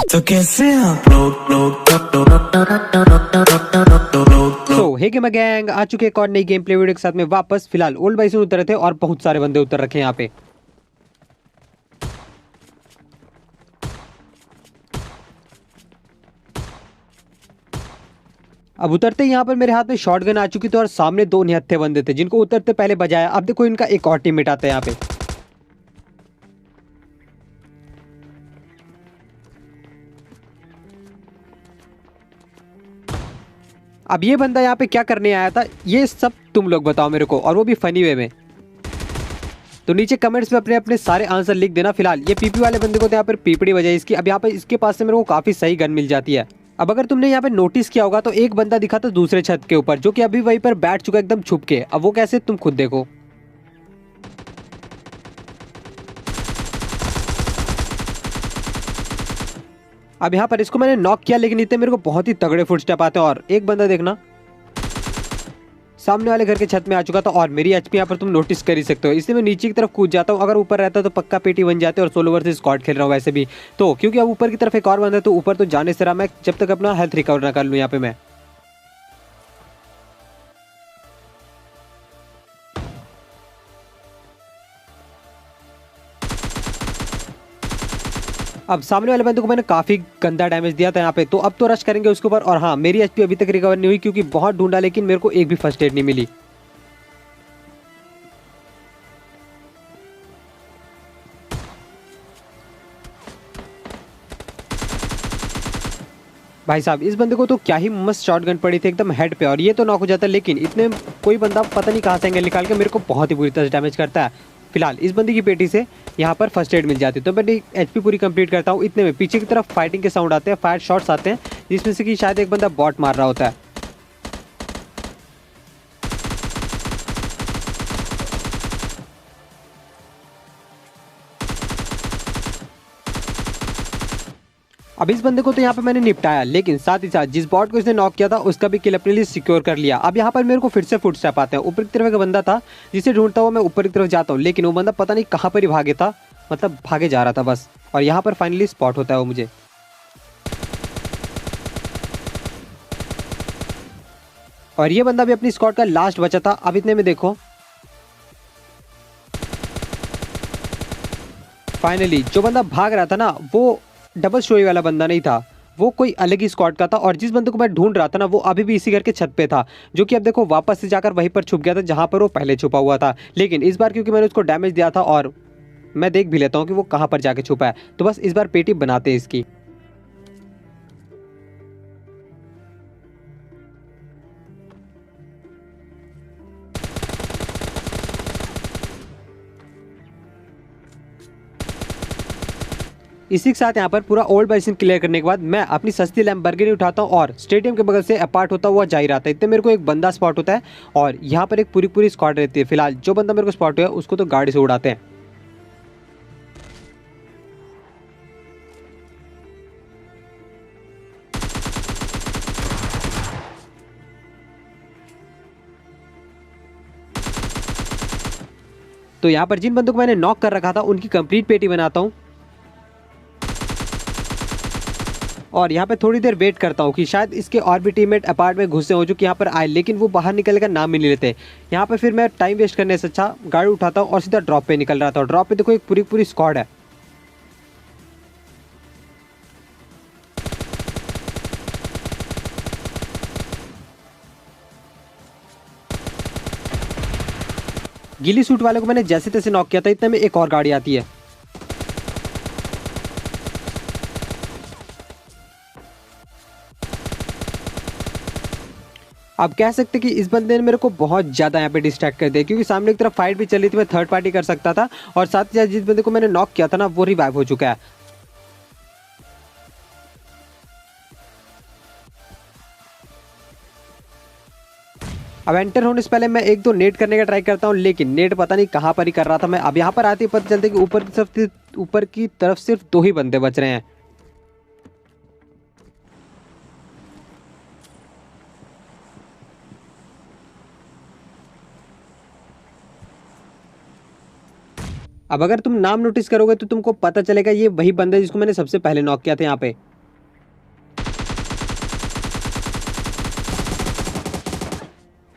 तो कैसे आप हे गेमर गैंग आ चुके एक और नई गेम प्ले वीडियो के साथ में वापस। फिलहाल ओल्ड बाइसन उतर रहे थे और बहुत सारे बंदे उतर रखे हैं यहाँ पे। अब उतरते ही यहाँ पर मेरे हाथ में शॉटगन आ चुकी थी और सामने दो निहत्थे बंदे थे जिनको उतरते पहले बजाया। अब देखो इनका एक और टीममेट आता है यहाँ पे। अब ये बंदा यहाँ पे क्या करने आया था ये सब तुम लोग बताओ मेरे को, और वो भी फनी वे में। तो नीचे कमेंट्स में अपने अपने सारे आंसर लिख देना। फिलहाल ये पीपी वाले बंदे को तो यहाँ पर पीपड़ी बजाई इसकी। अब यहाँ पर इसके पास से मेरे को काफी सही गन मिल जाती है। अब अगर तुमने यहाँ पे नोटिस किया होगा तो एक बंदा दिखा था दूसरे छत के ऊपर जो कि अभी वहीं पर बैठ चुका एकदम छुप के। अब वो कैसे तुम खुद देखो। अब यहाँ पर इसको मैंने नॉक किया लेकिन इतने मेरे को बहुत ही तगड़े फुटस्टेप आते हैं। और एक बंदा देखना सामने वाले घर के छत में आ चुका था और मेरी एचपी यहाँ पर तुम नोटिस कर ही सकते हो। इसलिए मैं नीचे की तरफ कूद जाता हूँ। अगर ऊपर रहता तो पक्का पेटी बन जाते और सोलो वर्सेस स्क्वाड खेल रहा हूँ वैसे भी। तो क्योंकि अब ऊपर की तरफ एक और बंदा है तो ऊपर तो जाने से रहा मैं जब तक अपना हेल्थ रिकवर ना कर लूँ यहाँ पे मैं। अब सामने वाले बंदे को मैंने काफी गंदा डैमेज दिया था यहाँ पे। तो अब तो रश करेंगे उसके ऊपर। और हाँ, मेरी एचपी अभी तक रिकवर नहीं हुई क्योंकि बहुत ढूंढा लेकिन मेरे को एक भी फर्स्ट एड नहीं मिली। भाई साहब इस बंदे को तो क्या ही मस्त शॉटगन पड़ी थी एकदम हेड पे और ये तो नॉक हो जाता है। लेकिन इतने कोई बंदा पता नहीं कहाँ से एंगल निकाल के मेरे को बहुत ही बुरी तरह से डैमेज करता है। फिलहाल इस बंदे की पेटी से यहाँ पर फर्स्ट एड मिल जाती है। तो मैं एचपी पूरी कंप्लीट करता हूँ। इतने में पीछे की तरफ फाइटिंग के साउंड आते हैं, फायर शॉट्स आते हैं जिसमें से कि शायद एक बंदा बॉट मार रहा होता है। अब इस बंदे को तो यहाँ पे मैंने निपटाया लेकिन साथ ही साथ जिस बॉट को इसने नॉक किया था उसका भी किल अपने लिए सिक्योर कर लिया। अब यहाँ पर मेरे को फिर से फुटस्टेप आते हैं। ऊपर की तरफ एक बंदा था जिसे ढूंढता हुआ मैं ऊपर की तरफ जाता हूँ लेकिन वो बंदा पता नहीं कहाँ पर ही भागे था, मतलब भागे जा रहा था बस। और यहाँ पर फाइनली स्पॉट होता है वो मुझे। और ये बंदा भी अपनी स्क्वाड का लास्ट बचा था। अब इतने में देखो फाइनली जो बंदा भाग रहा था ना वो डबल स्टोरी वाला बंदा नहीं था, वो कोई अलग ही स्क्वाड का था। और जिस बंदे को मैं ढूंढ रहा था ना वो अभी भी इसी घर के छत पे था जो कि अब देखो वापस से जाकर वहीं पर छुप गया था जहां पर वो पहले छुपा हुआ था। लेकिन इस बार क्योंकि मैंने उसको डैमेज दिया था और मैं देख भी लेता हूँ कि वो कहाँ पर जाके छुपा है। तो बस इस बार पेटी बनाते हैं इसकी। इसी के साथ यहाँ पर पूरा ओल्ड बाइसन क्लियर करने के बाद मैं अपनी सस्ती लैम्बोर्गिनी उठाता हूँ और स्टेडियम के बगल से अपार्ट होता हुआ जा ही रहा था। इतने मेरे को एक बंदा स्पॉट होता है और यहाँ पर एक पूरी पूरी स्क्वाड रहती है। फिलहाल जो बंदा मेरे को स्पॉट हुआ उसको तो गाड़ी से उड़ाते हैं। तो यहाँ पर जिन बंदों को मैंने नॉक कर रखा था उनकी कंप्लीट पेटी बनाता हूँ और यहाँ पे थोड़ी देर वेट करता हूँ कि शायद इसके और भी टीममेट अपार्ट में घुसे हो जो कि यहाँ पर आए, लेकिन वो बाहर निकलने का नाम ही नहीं लेते। यहाँ पे फिर मैं टाइम वेस्ट करने से अच्छा गाड़ी उठाता हूँ और सीधा ड्रॉप पे निकल रहा था। ड्रॉप पे देखो एक पूरी पूरी स्क्वाड है। गिली सूट वाले को मैंने जैसे तैसे नॉक किया था। इतने में एक और गाड़ी आती है। अब कह सकते कि इस बंदे ने मेरे को बहुत ज़्यादा यहाँ पे डिस्ट्रैक्ट कर दिया क्योंकि सामने की तरफ फाइट भी चल रही थी, मैं थर्ड पार्टी कर सकता था। और साथ ही साथ जिस बंदे को मैंने नॉक किया था ना वो रिवाइव हो चुका है। अब एंटर होने से पहले मैं एक दो नेट करने का ट्राई करता हूँ लेकिन नेट पता नहीं कहाँ पर ही कर रहा था मैं। अब यहाँ पर आते ही पता चलता कि ऊपर की तरफ सिर्फ दो ही बंदे बच रहे हैं। अब अगर तुम नाम नोटिस करोगे तो तुमको पता चलेगा ये वही बंदा है जिसको मैंने सबसे पहले नॉक किया था यहाँ पे।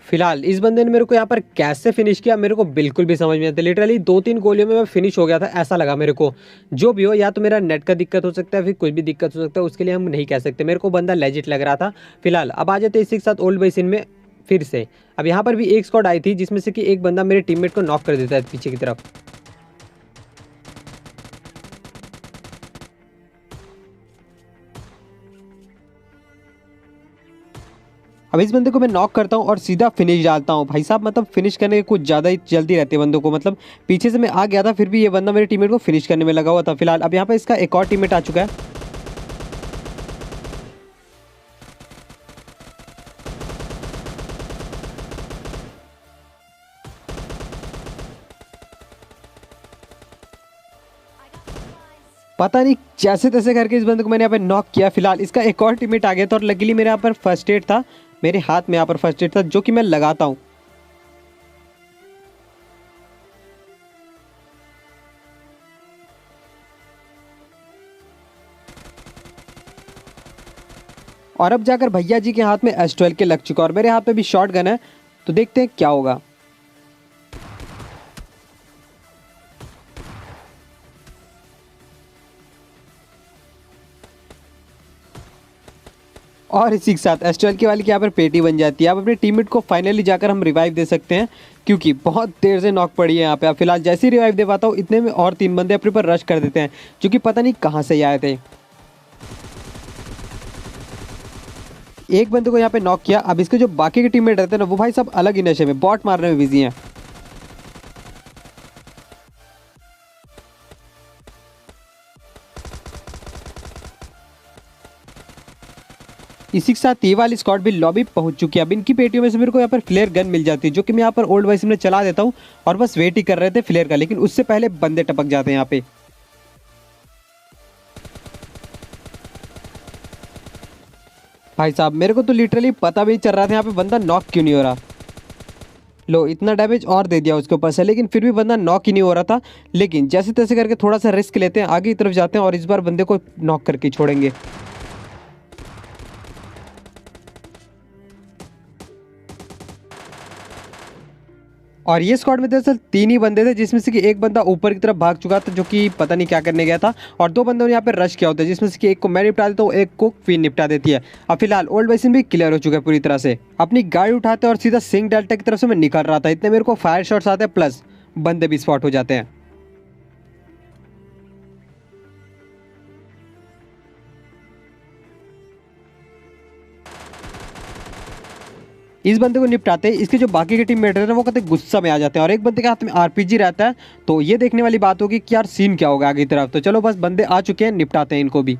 फिलहाल इस बंदे ने मेरे को यहाँ पर कैसे फिनिश किया मेरे को बिल्कुल भी समझ नहीं आता। लिटरली 2-3 गोलियों में मैं फिनिश हो गया था, ऐसा लगा मेरे को। जो भी हो, या तो मेरा नेट का दिक्कत हो सकता है, फिर कुछ भी दिक्कत हो सकता है, उसके लिए हम नहीं कह सकते। मेरे को बंदा लेजिट लग रहा था। फिलहाल अब आ जाते इसी के साथ ओल्ड बेसिन में फिर से। अब यहाँ पर भी एक स्क्वाड आई थी जिसमें से कि एक बंदा मेरे टीममेट को नॉक कर देता है पीछे की तरफ। अब इस बंदे को मैं नॉक करता हूँ और सीधा फिनिश डालता हूँ। भाई साहब मतलब फिनिश करने की कुछ ज़्यादा ही जल्दी रहती है बंदों को। मतलब पीछे से मैं आ गया था, फिर भी ये बंदा मेरे टीममेट को फिनिश करने में लगा हुआ था। फिलहाल अब यहाँ पे इसका एक और टीममेट आ चुका है। पता नहीं जैसे तैसे करके इस बंदे को मैंने यहाँ पे नॉक किया। फिलहाल इसका एक और टीममेट आ गया था और लकीली मेरे यहाँ पर फर्स्ट एड था, मेरे हाथ में यहाँ पर फर्स्ट एड था जो कि मैं लगाता हूँ। और अब जाकर भैया जी के हाथ में S12 के लग चुका और मेरे हाथ में भी शॉट गन है, तो देखते हैं क्या होगा। और इसी के साथ S12 की वाली की यहाँ पर पेटी बन जाती है। अब अपने टीममेट को फाइनली जाकर हम रिवाइव दे सकते हैं क्योंकि बहुत देर से नॉक पड़ी है यहाँ पे। अब फिलहाल जैसे ही रिवाइव दे पाता हूँ इतने में और 3 बंदे अपने पर रश कर देते हैं जो कि पता नहीं कहाँ से आए थे। एक बंदे को यहाँ पे नॉक किया। अब इसके जो बाकी के टीममेट रहते हैं ना, वो भाई सब अलग ही नशे में बॉट मारने में बिजी हैं। इसी के साथ ये वाली स्क्वाड भी लॉबी पहुंच चुकी है। अब इनकी पेटियों में से मेरे को यहाँ पर फ्लेयर गन मिल जाती है जो कि मैं यहाँ पर ओल्ड वाइस में चला देता हूँ और बस वेट ही कर रहे थे फ्लेयर का, लेकिन उससे पहले बंदे टपक जाते हैं यहाँ पे। भाई साहब मेरे को तो लिटरली पता भी नहीं चल रहा था यहाँ पे बंदा नॉक क्यों नहीं हो रहा। लो इतना डैमेज और दे दिया उसके ऊपर से, लेकिन फिर भी बंदा नॉक ही नहीं हो रहा था। लेकिन जैसे तैसे करके थोड़ा सा रिस्क लेते हैं, आगे की तरफ जाते हैं और इस बार बंदे को नॉक करके छोड़ेंगे। और ये स्क्वाड में दरअसल 3 ही बंदे थे जिसमें से कि एक बंदा ऊपर की तरफ भाग चुका था जो कि पता नहीं क्या करने गया था, और 2 बंदों ने यहाँ पे रश किया होता है जिसमें से कि एक को मैं निपटा देता हूँ, एक को क्वीन निपटा देती है। अब फिलहाल ओल्ड बेसिन भी क्लियर हो चुका है पूरी तरह से। अपनी गाड़ी उठाते हैं और सीधा सिंह डेल्टा की तरफ से मैं निकल रहा था, इतने मेरे को फायर शॉट्स आते हैं प्लस बंदे भी स्पॉट हो जाते हैं। इस बंदे को निपटाते ही इसके जो बाकी के टीम मेट रहते हैं वो कहते गुस्सा में आ जाते हैं और एक बंदे के हाथ में आरपीजी रहता है। तो ये देखने वाली बात होगी कि यार सीन क्या होगा आगे की तरफ। तो चलो बस बंदे आ चुके हैं, निपटाते हैं इनको भी।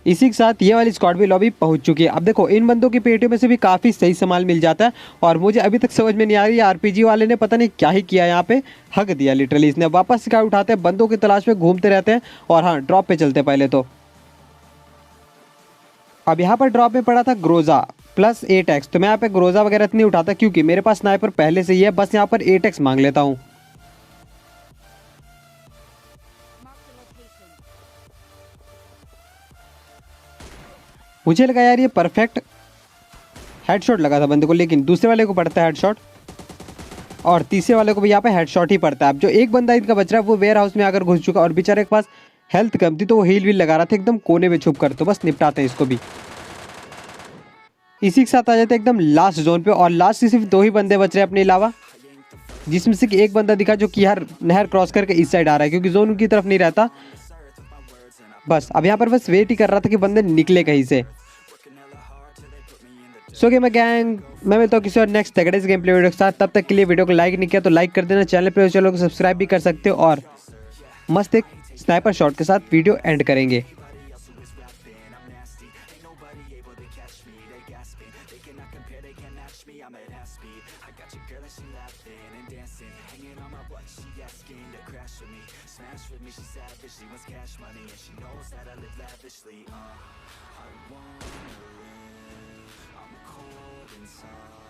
इसी के साथ ये वाली स्क्वाड भी लॉबी पहुंच चुकी है। अब देखो इन बंदों की पेटियों में से भी काफ़ी सही सामान मिल जाता है और मुझे अभी तक समझ में नहीं आ रही है आरपीजी वाले ने पता नहीं क्या ही किया यहाँ पे, हक दिया लिटरली इसने। वापस स्काई उठाते हैं, बंदों की तलाश में घूमते रहते हैं और हाँ ड्रॉप पे चलते पहले तो। अब यहाँ पर ड्रॉप में पड़ा था ग्रोजा प्लस 8x, तो मैं यहाँ पे ग्रोजा वगैरह नहीं उठाता क्योंकि मेरे पास स्नाइपर पहले से ही है, बस यहाँ पर 8x मांग लेता हूँ। मुझे लगा यार ये परफेक्ट हेडशॉट लगा था बंदे को, लेकिन दूसरे वाले को पड़ता है हेडशॉट और तीसरे वाले को भी यहाँ पे हेडशॉट ही पड़ता है। अब जो एक बंदा इनका बच रहा है वो वेयर हाउस में आकर घुस चुका और बेचारे के पास हेल्थ कम थी तो वो हील व्हील लगा रहा था एकदम कोने में छुप कर। तो बस निपटाते हैं इसको भी। इसी के साथ आ जाते हैं एकदम लास्ट जोन पे और लास्ट से सिर्फ 2 ही बंदे बच रहे हैं अपने अलावा, जिसमें से कि एक बंदा दिखा जो कि यार नहर क्रॉस करके इस साइड आ रहा है क्योंकि जोन उनकी तरफ नहीं रहता। बस अब यहाँ पर बस वेट ही कर रहा था कि बंदे निकले कहीं से। सो गेम गैंग, मैं मिलता हूँ किसी और नेक्स्ट तगड़े से गेम प्ले वीडियो के साथ। तब तक के लिए वीडियो को लाइक नहीं किया तो लाइक कर देना, चैनल पे चलो सब्सक्राइब भी कर सकते हो और मस्त एक स्नाइपर शॉट के साथ वीडियो एंड करेंगे। Smash with me, she's savage, she wants cash money and she knows that I live lavishly. I wanna live, I'm cold inside.